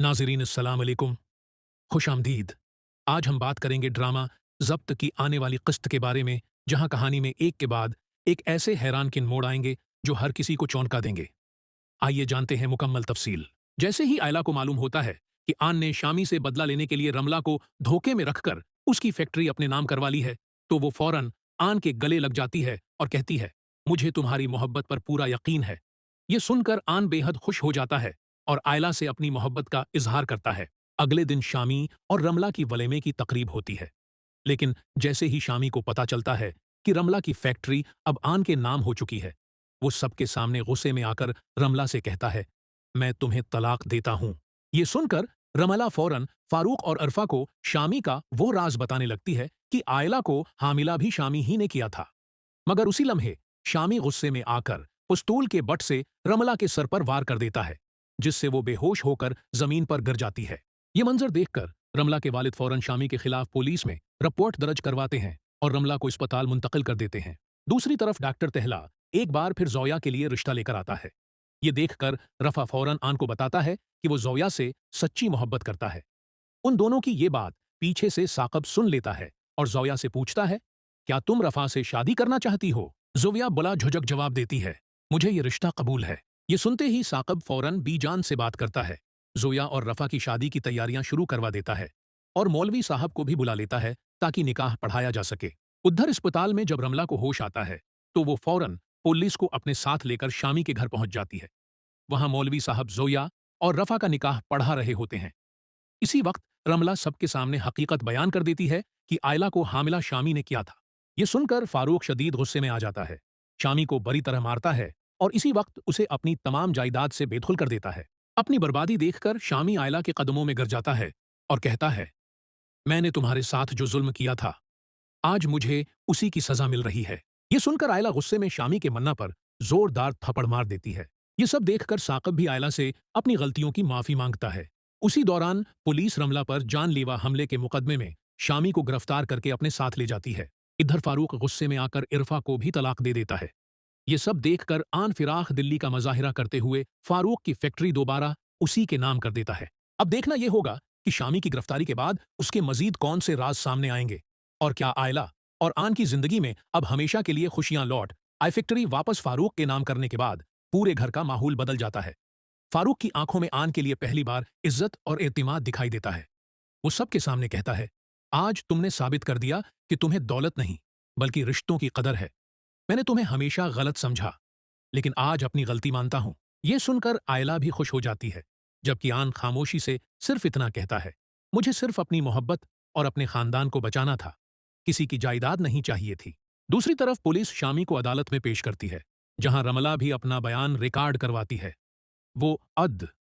नाज़रीन अस्सलाम अलैकुम, खुश आमदीद। आज हम बात करेंगे ड्रामा ज़ब्त की आने वाली क़िस्त के बारे में, जहाँ कहानी में एक के बाद एक ऐसे हैरानकिन मोड़ आएंगे जो हर किसी को चौंका देंगे। आइए जानते हैं मुकम्मल तफसील। जैसे ही आयला को मालूम होता है कि आन ने शामी से बदला लेने के लिए रमला को धोखे में रखकर उसकी फैक्ट्री अपने नाम करवा ली है, तो वो फौरन आन के गले लग जाती है और कहती है, मुझे तुम्हारी मोहब्बत पर पूरा यकीन है। ये सुनकर आन बेहद खुश हो जाता है और आयला से अपनी मोहब्बत का इजहार करता है। अगले दिन शामी और रमला की वलेमे की तकरीब होती है, लेकिन जैसे ही शामी को पता चलता है कि रमला की फैक्ट्री अब आन के नाम हो चुकी है, वो सबके सामने गुस्से में आकर रमला से कहता है, मैं तुम्हें तलाक देता हूं। ये सुनकर रमला फौरन फारूक और अरफा को शामी का वो राज बताने लगती है कि आयला को हामिला भी शामी ही ने किया था। मगर उसी लम्हे शामी गुस्से में आकर पुस्तूल के बट से रमला के सर पर वार कर देता है, जिससे वो बेहोश होकर जमीन पर गिर जाती है। ये मंजर देखकर रमला के वालिद फौरन शामी के खिलाफ पुलिस में रिपोर्ट दर्ज करवाते हैं और रमला को अस्पताल मुंतकिल कर देते हैं। दूसरी तरफ डॉक्टर तहला एक बार फिर जोया के लिए रिश्ता लेकर आता है। ये देखकर रफा फौरन आन को बताता है कि वो जोया से सच्ची मोहब्बत करता है। उन दोनों की ये बात पीछे से साकब सुन लेता है और जोया से पूछता है, क्या तुम रफा से शादी करना चाहती हो? जोया बला झुझक जवाब देती है, मुझे ये रिश्ता कबूल है। ये सुनते ही साकब फौरन बीजान से बात करता है, जोया और रफा की शादी की तैयारियां शुरू करवा देता है और मौलवी साहब को भी बुला लेता है ताकि निकाह पढ़ाया जा सके। उधर अस्पताल में जब रमला को होश आता है तो वो फौरन पुलिस को अपने साथ लेकर शामी के घर पहुंच जाती है। वहां मौलवी साहब जोया और रफा का निकाह पढ़ा रहे होते हैं। इसी वक्त रमला सबके सामने हकीकत बयान कर देती है कि आयला को हामिला शामी ने किया था। ये सुनकर फारूक शदीद गुस्से में आ जाता है, शामी को बुरी तरह मारता है और इसी वक्त उसे अपनी तमाम जायदाद से बेदखल कर देता है। अपनी बर्बादी देखकर शामी आयला के कदमों में गिर जाता है और कहता है, मैंने तुम्हारे साथ जो जुल्म किया था, आज मुझे उसी की सजा मिल रही है। ये सुनकर आयला गुस्से में शामी के मन्ना पर जोरदार थप्पड़ मार देती है। ये सब देखकर साकब भी आयला से अपनी गलतियों की माफी मांगता है। उसी दौरान पुलिस रमला पर जानलेवा हमले के मुकदमे में शामी को गिरफ्तार करके अपने साथ ले जाती है। इधर फारूक गुस्से में आकर इरफा को भी तलाक दे देता है। ये सब देखकर आन फिराख दिल्ली का मजाहिरा करते हुए फारूक की फैक्ट्री दोबारा उसी के नाम कर देता है। अब देखना यह होगा कि शामी की गिरफ्तारी के बाद उसके मजीद कौन से राज सामने आएंगे और क्या आयला और आन की जिंदगी में अब हमेशा के लिए खुशियां लौट आई फैक्ट्री वापस फारूक के नाम करने के बाद पूरे घर का माहौल बदल जाता है। फारूक की आंखों में आन के लिए पहली बार इज्जत और एतिमाद दिखाई देता है। वो सबके सामने कहता है, आज तुमने साबित कर दिया कि तुम्हें दौलत नहीं बल्कि रिश्तों की कदर है। मैंने तुम्हें हमेशा गलत समझा, लेकिन आज अपनी गलती मानता हूं। यह सुनकर आयला भी खुश हो जाती है, जबकि आन खामोशी से सिर्फ इतना कहता है, मुझे सिर्फ अपनी मोहब्बत और अपने खानदान को बचाना था, किसी की जायदाद नहीं चाहिए थी। दूसरी तरफ पुलिस शामी को अदालत में पेश करती है, जहां रमला भी अपना बयान रिकॉर्ड करवाती है। वो अद